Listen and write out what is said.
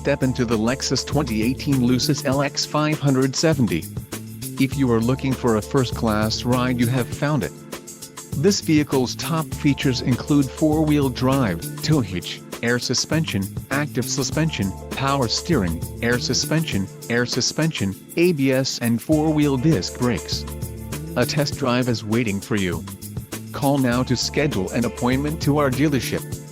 step into the Lexus 2018 Lexus LX 570. If you are looking for a first-class ride, you have found it. This vehicle's top features include 4-wheel drive, tow hitch, air suspension, active suspension, power steering, air suspension, ABS and 4-wheel disc brakes. A test drive is waiting for you. Call now to schedule an appointment to our dealership.